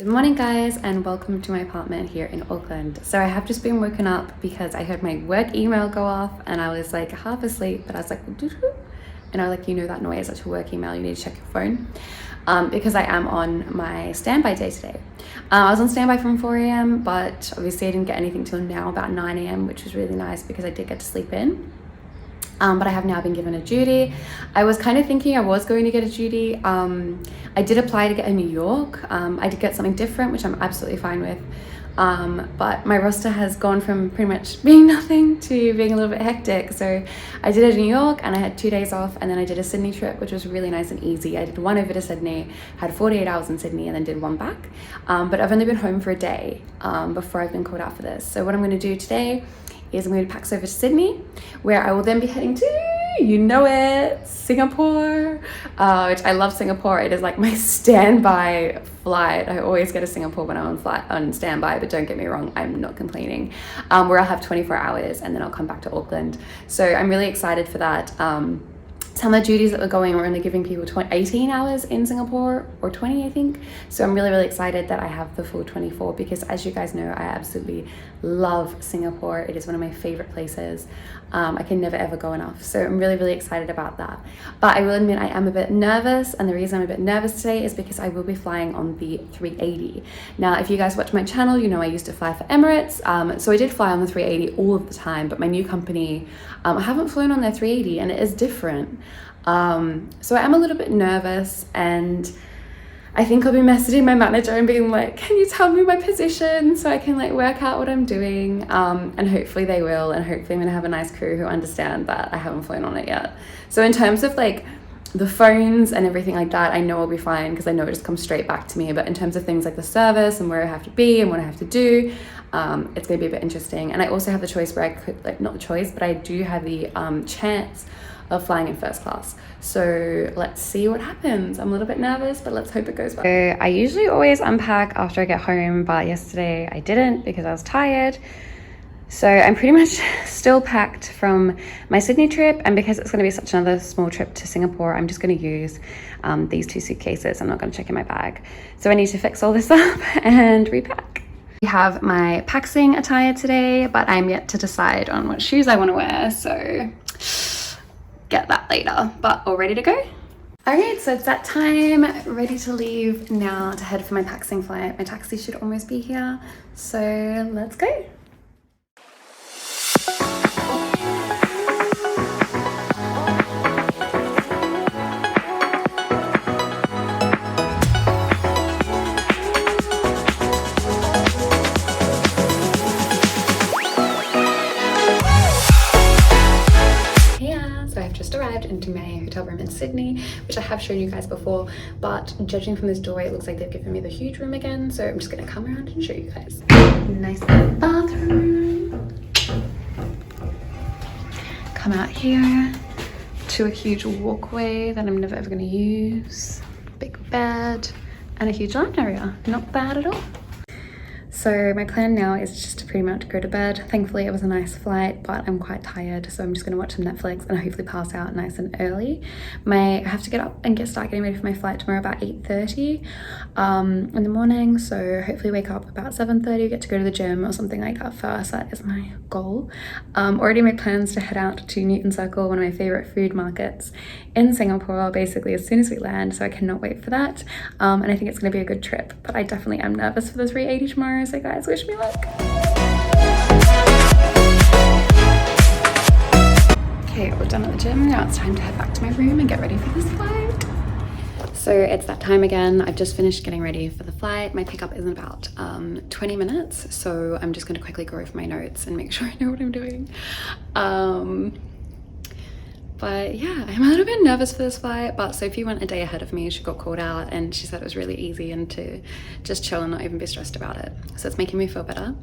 Good morning guys, and welcome to my apartment here in Auckland. So I have just been woken up because I heard my work email go off and I was like half asleep, but I was like and I was like, you know that noise, that's your work email, you need to check your phone, because I am on my standby day today. I was on standby from 4 a.m, but obviously I didn't get anything till now about 9 a.m, which was really nice because I did get to sleep in. But I have now been given a duty. I was kind of thinking I was going to get a duty. I did apply to get a New York. I did get something different, which I'm absolutely fine with. But my roster has gone from pretty much being nothing to being a little bit hectic. So I did a New York and I had 2 days off, and then I did a Sydney trip, which was really nice and easy. I did one over to Sydney, had 48 hours in Sydney, and then did one back. But I've only been home for a day before I've been called out for this. So what I'm going to do today is I'm going to pack over to Sydney, where I will then be heading to, you know it, Singapore, which I love Singapore. It is like my standby flight. I always go to Singapore when I'm on standby, but don't get me wrong, I'm not complaining. Where I'll have 24 hours and then I'll come back to Auckland. So I'm really excited for that. Some of the duties that we're going, we're only giving people 18 hours in Singapore, or 20 I think. So I'm really excited that I have the full 24, because as you guys know, I absolutely love Singapore. It is one of my favorite places. I can never ever go enough. So I'm really excited about that. But I will admit I am a bit nervous, and the reason I'm a bit nervous today is because I will be flying on the 380. Now, if you guys watch my channel, you know I used to fly for Emirates. So I did fly on the 380 all of the time, but my new company, I haven't flown on their 380 and it is different. So I am a little bit nervous, and I think I'll be messaging my manager and being like, can you tell me my position so I can like work out what I'm doing? And hopefully they will, and hopefully I'm gonna have a nice crew who understand that I haven't flown on it yet. So in terms of like the phones and everything like that, I know I'll be fine because I know it just comes straight back to me. But in terms of things like the service and where I have to be and what I have to do, it's gonna be a bit interesting. And I also have the choice where I could, like, not the choice, but I do have the chance of flying in first class. So let's see what happens. I'm a little bit nervous, but let's hope it goes well. So I usually always unpack after I get home, but yesterday I didn't because I was tired. So I'm pretty much still packed from my Sydney trip, and because it's going to be such another small trip to Singapore, I'm just going to use these 2 suitcases. I'm not going to check in my bag. So I need to fix all this up and repack. We have my paxing attire today, but I'm yet to decide on what shoes I want to wear, so get that later, but all ready to go. All right, so it's that time, ready to leave now to head for my paxing flight. My taxi should almost be here, so let's go. Into my hotel room in Sydney, which I have shown you guys before, but judging from this doorway, it looks like they've given me the huge room again, so I'm just gonna come around and show you guys. Nice bathroom. Come out here to a huge walkway that I'm never ever gonna use. Big bed and a huge lounge area. Not bad at all. So my plan now is just to pretty much go to bed. Thankfully it was a nice flight, but I'm quite tired, so I'm just gonna watch some Netflix and hopefully pass out nice and early. I have to get up and start getting ready for my flight tomorrow about 8:30 in the morning, so hopefully wake up about 7:30, get to go to the gym or something like that first. That is my goal. Already made plans to head out to Newton Circle, one of my favorite food markets in Singapore, basically as soon as we land, so I cannot wait for that. And I think it's gonna be a good trip, but I definitely am nervous for the 380 tomorrow. So guys, wish me luck. Okay, we're done at the gym. Now it's time to head back to my room and get ready for this flight. So it's that time again. I've just finished getting ready for the flight. My pickup is in about 20 minutes. So I'm just gonna quickly go over my notes and make sure I know what I'm doing. But yeah, I'm a little bit nervous for this flight, but Sophie went a day ahead of me. She got called out and she said it was really easy and to just chill and not even be stressed about it. So it's making me feel better.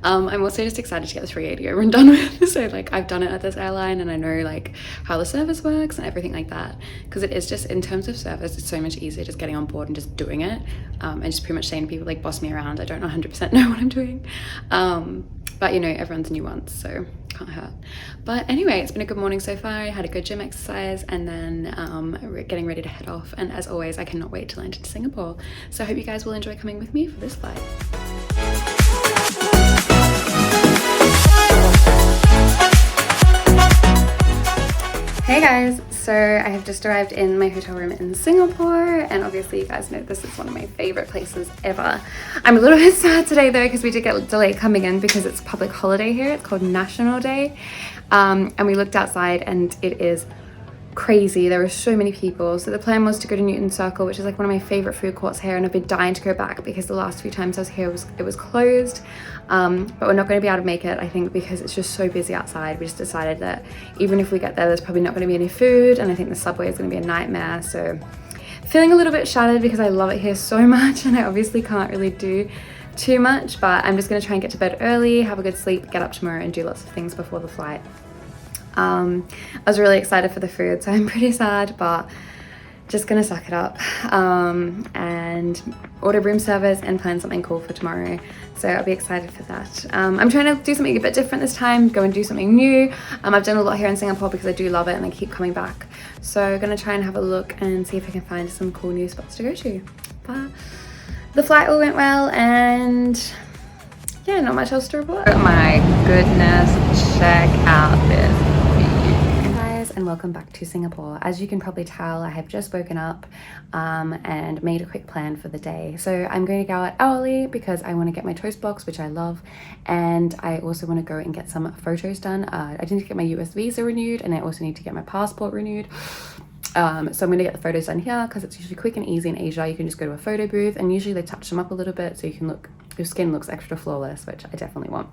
I'm also just excited to get the 380 over and done with. So like I've done it at this airline and I know like how the service works and everything like that. Because it is just, in terms of service, it's so much easier just getting on board and just doing it. And just pretty much saying to people like, boss me around. I don't 100% know what I'm doing. but you know, everyone's new once, so can't hurt. But anyway, it's been a good morning so far. I had a good gym exercise, and then we're getting ready to head off, and as always I cannot wait to land into Singapore. So I hope you guys will enjoy coming with me for this flight. Hey guys, so I have just arrived in my hotel room in Singapore, and obviously you guys know this is one of my favorite places ever. I'm a little bit sad today though because we did get delayed coming in because it's a public holiday here. It's called National Day, and we looked outside and it is crazy. There were so many people. So the plan was to go to Newton Circle, which is like one of my favorite food courts here, and I've been dying to go back because the last few times I was here it was closed. But we're not going to be able to make it, I think, because it's just so busy outside. We just decided that even if we get there, there's probably not going to be any food, and I think the subway is going to be a nightmare. So feeling a little bit shattered because I love it here so much, and I obviously can't really do too much, but I'm just going to try and get to bed early, have a good sleep, get up tomorrow and do lots of things before the flight. I was really excited for the food, so I'm pretty sad, but just gonna suck it up and order room service and plan something cool for tomorrow. So I'll be excited for that. I'm trying to do something a bit different this time, go and do something new. I've done a lot here in Singapore because I do love it and I keep coming back. So I'm gonna try and have a look and see if I can find some cool new spots to go to. But the flight all went well, and yeah, not much else to report. Oh my goodness, check out this view. And welcome back to Singapore. As you can probably tell, I have just woken up and made a quick plan for the day. So I'm going to go out early because I want to get my toast box, which I love, and I also want to go and get some photos done. I need to get my US visa renewed, and I also need to get my passport renewed. So I'm going to get the photos done here because it's usually quick and easy in Asia. You can just go to a photo booth, and usually they touch them up a little bit so you can look, your skin looks extra flawless, which I definitely want.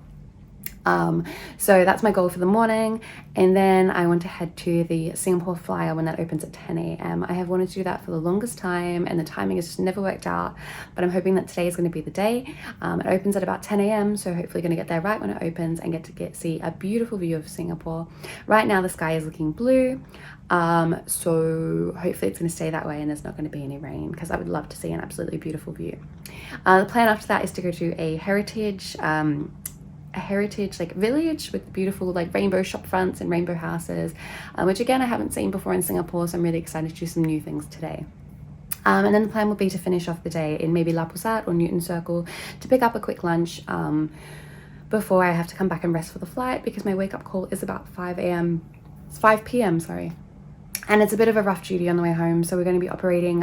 So that's my goal for the morning, and then I want to head to the Singapore Flyer when that opens at 10 a.m. I have wanted to do that for the longest time, and the timing has just never worked out, but I'm hoping that today is going to be the day. It opens at about 10 a.m, so hopefully going to get there right when it opens and get to see a beautiful view of Singapore. Right now the sky is looking blue, so hopefully it's going to stay that way and there's not going to be any rain, because I would love to see an absolutely beautiful view. The plan after that is to go to a heritage like village with beautiful like rainbow shop fronts and rainbow houses, which again I haven't seen before in Singapore, so I'm really excited to do some new things today. And then the plan will be to finish off the day in maybe La Posade or Newton Circle to pick up a quick lunch before I have to come back and rest for the flight, because my wake up call is about 5 p.m, sorry. And it's a bit of a rough duty on the way home, so we're going to be operating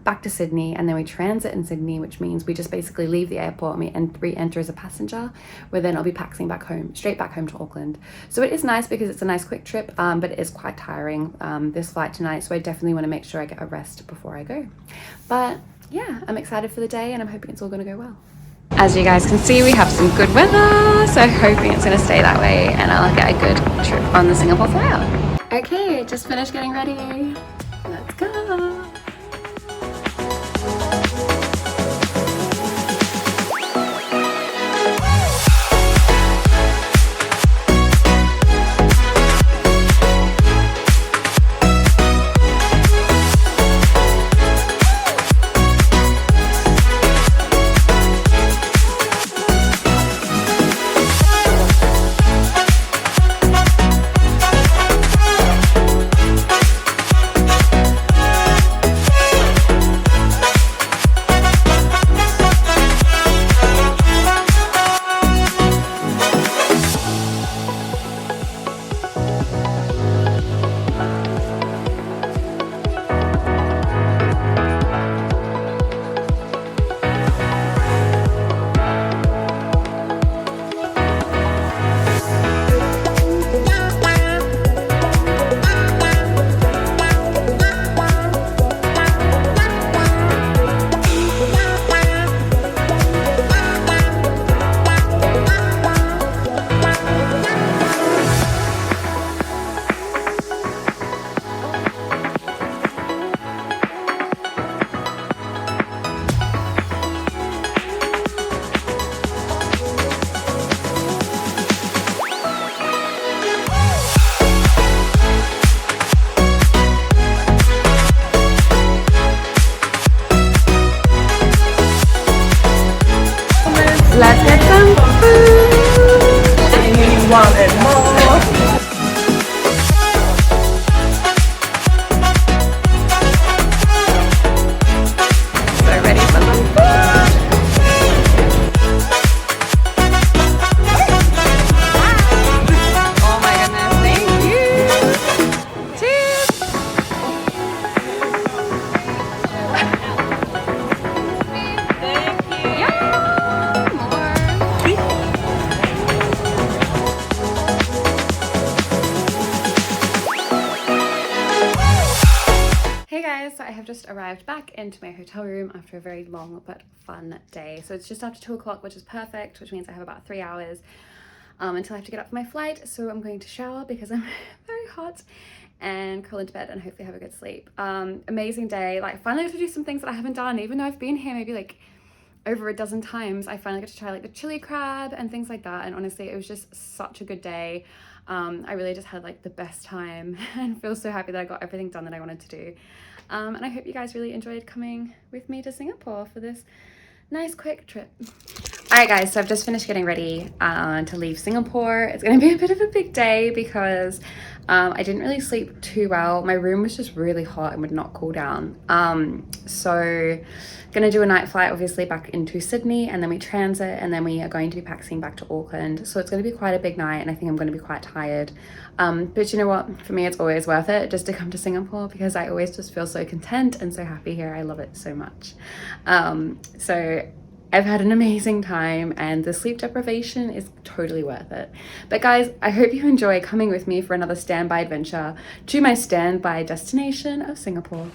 back to Sydney, and then we transit in Sydney, which means we just basically leave the airport and we re-enter as a passenger, where then I'll be paxing back home, straight back home to Auckland. So it is nice because it's a nice quick trip, but it is quite tiring, this flight tonight, so I definitely want to make sure I get a rest before I go. But yeah, I'm excited for the day, and I'm hoping it's all going to go well. As you guys can see, we have some good weather, so hoping it's going to stay that way and I'll get a good trip on the Singapore Flyer. Okay, just finished getting ready. Let's go. Let's get some food. Mom and Mom. So ready for some food. Oh my goodness, thank you. Cheers. Hey guys, so I have just arrived back into my hotel room after a very long but fun day. So it's just after 2 o'clock, which is perfect, which means I have about 3 hours until I have to get up for my flight. So I'm going to shower because I'm very hot and curl into bed and hopefully have a good sleep. Amazing day. Like, finally got to do some things that I haven't done, even though I've been here maybe like over a dozen times. I finally got to try like the chili crab and things like that, and honestly it was just such a good day. I really just had like the best time and feel so happy that I got everything done that I wanted to do. And I hope you guys really enjoyed coming with me to Singapore for this nice quick trip. Alright guys, so I've just finished getting ready to leave Singapore. It's going to be a bit of a big day because I didn't really sleep too well. My room was just really hot and would not cool down. So gonna do a night flight obviously back into Sydney, and then we transit, and then we are going to be taxiing back to Auckland. So it's going to be quite a big night, and I think I'm going to be quite tired. But you know what, for me it's always worth it just to come to Singapore because I always just feel so content and so happy here. I love it so much. So I've had an amazing time, and the sleep deprivation is totally worth it. But guys, I hope you enjoy coming with me for another standby adventure to my standby destination of Singapore.